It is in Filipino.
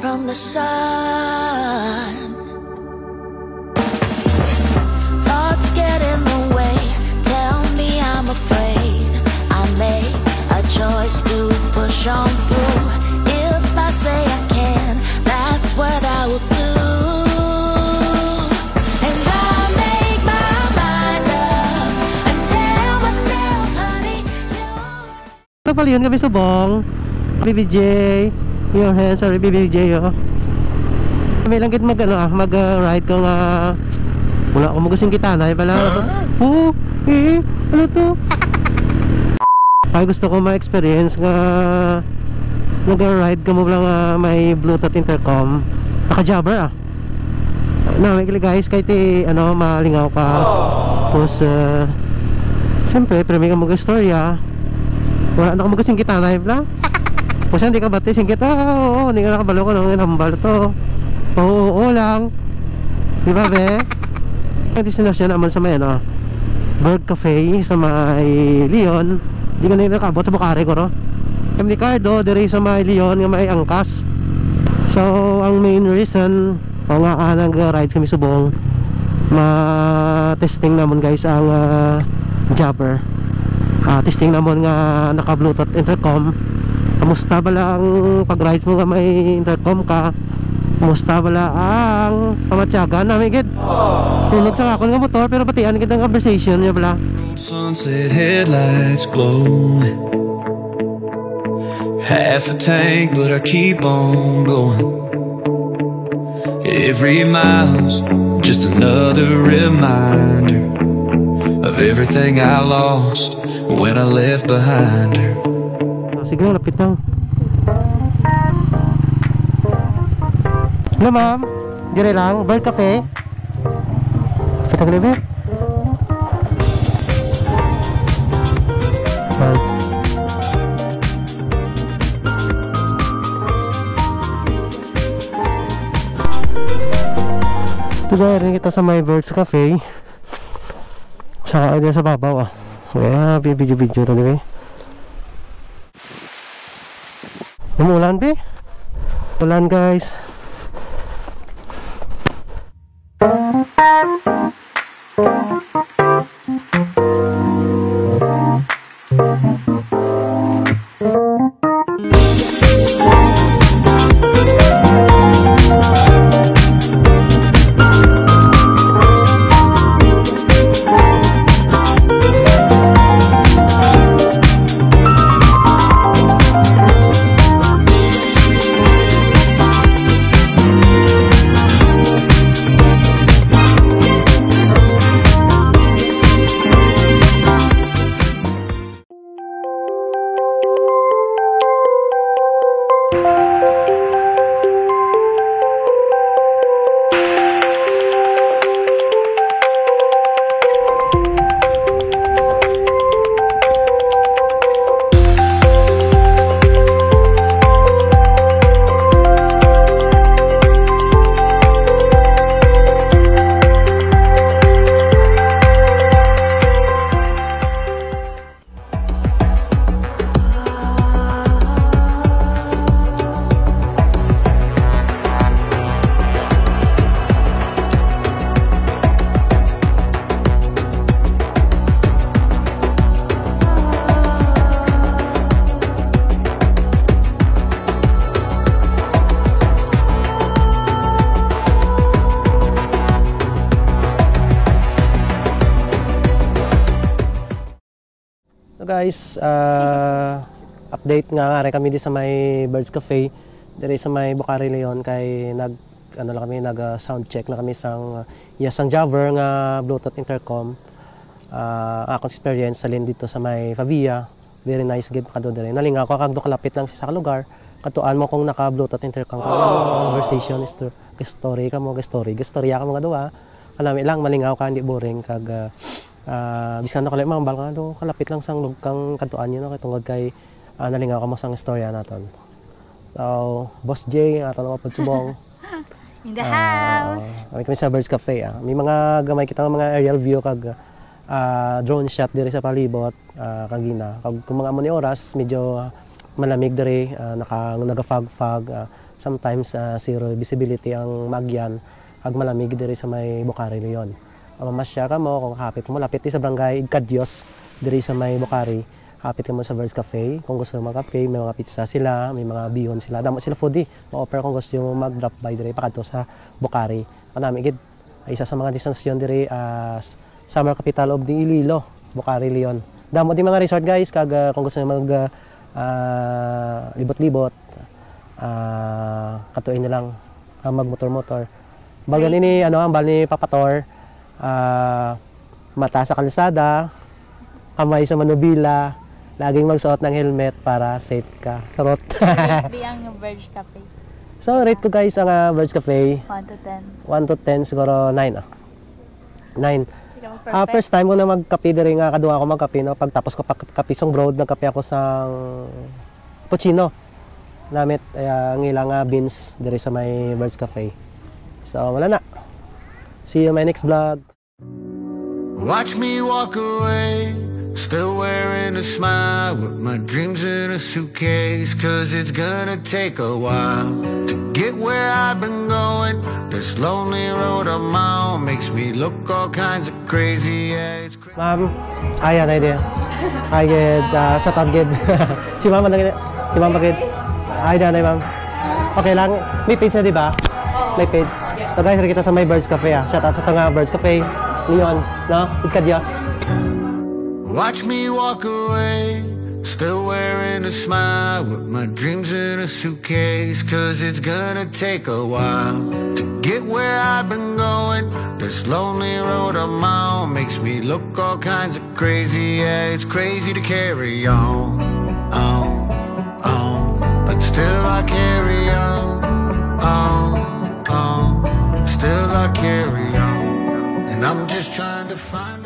from the sun. Thoughts get in the way, tell me I'm afraid. I make a choice to push on through. If I say I can, that's what I will do. And I make my mind up and tell myself, honey, you. Ito pala yun kami subong. BBJ, your hands, sorry BBJ oh. May lang kit mag-ride ko nga. Wala akong magusing kita na pala. Oo, ano to? Ay gusto ko ma-experience nga mag-ride ka mo lang may Bluetooth intercom. Naka-jabber na may guys, kahit malingaw ka. Tapos siyempre, premium ka mag-storya. Wala na akong magusing kita na pala. Kung saan hindi ka bati, singkit, oo, hindi ka nakabalo ko nung inambal to. Oo lang. Di ba, be? Ang destinasyon naman sa may, Bird Cafe sa may Leon. Hindi ka na nakabot sa Bukari ko, no? Kami ni Cardo, dire sa may Leon, nga may angkas. So, ang main reason, nag-ride kami subong, ma-testing naman guys ang jabber. Testing naman nga naka-Bluetooth intercom. Kamusta bala ang pag-ride mo nga may intercom ka? Kamusta bala ang pamatyagan namin gid? Tulog sa akong nga motor pero patian gid ang conversation niya bala. Sunset headlights glow. Half a tank but I keep on going. Every mile's just another reminder of everything I lost when I left behind her. Sige lang, lapit lang. Hello ma'am, dire lang, Bird Cafe. Lapit ang lever. Ito rin kita sa my Birds Cafe. Saka din sa babaw kaya video-video ito diba. Umulan be? Ulan guys. So guys, update nga rin kami di sa may Birds Cafe, diri sa may Bukari Leon kay nag sound check na kami sang sang jabber nga Bluetooth intercom. Akong experience sa dito sa may Pavia, very nice gid kadto diri. Nalinga ko kag kalapit lang sa lugar. Katuan mo kung naka Bluetooth intercom ka, conversation is story ka mo, storya ka mo duwa. Kalami lang malingaw ka, hindi boring kag bisan na kalay mga bal nga kalapit lang sang kang katuan yun kay tungod kay nalingaw ka mo sang istorya naton. So, Boss J, aton ako pagsubong. In the house. Kami sa Birds Cafe. May mga gamay kita mga aerial view kag drone shot diri sa palibot kagina. Kag kung mga amo ni oras medyo malamig diri, nagafag-fag. sometimes zero visibility ang Magyan ag malamig diri sa may Bucari Leon. Mamasya ka mo kung kapit mo lapit sa barangay Igkadyos diri sa may Bucari. Kapit ka mo sa Birds Cafe. Kung gusto mo mag-cafe, may mga pizza sila, may mga bihon sila. Damo sila foodie. Ma-offer kung gusto mo mag-drop by diri pakadto sa Bucari. Kanami gid isa sa mga destinasyon diri summer capital of the Iloilo, Bucari Leon. Damo di mga resort guys kag kung gusto mo mag libot-libot katuin na lang magmotor-motor. Bagal ni ang bal ni Papator, mata sa kalsada, kamay sa manubila, laging magsuot ng helmet para safe ka. Sarot. Rate ang Birds Cafe. So rate ko guys ang Birds Cafe 1 to 10. 1 to 10 siguro 9 9. Perfect. First time ko na magkape diri nga kadua ako magkape no, pagtapos ko kapisong broad nagkape ako sa cappuccino. Namit ang ilang beans diri sa may Birds Cafe. So wala na. See you in my next vlog. Watch me walk away, still wearing a smile, with my dreams in a suitcase, cause it's gonna take a while to get where I've been going. This lonely road I'm on makes me look all kinds of crazy, yeah, it's crazy. Ma'am, ayan na idea. Hi, good. Shout out, good. Si ma'am, si ma'am, good. Ay, na, ma'am. Okay lang. May page na, di ba? May page. So guys, kita sa may Birds Cafe. Shout out sa tanga Birds Cafe. Leon, no? Igkadyos. Watch me walk away, still wearing a smile, with my dreams in a suitcase, cause it's gonna take a while to get where I've been going. This lonely road I'm on makes me look all kinds of crazy, yeah, it's crazy to carry on, but still I carry on, still I carry on, and I'm just trying to find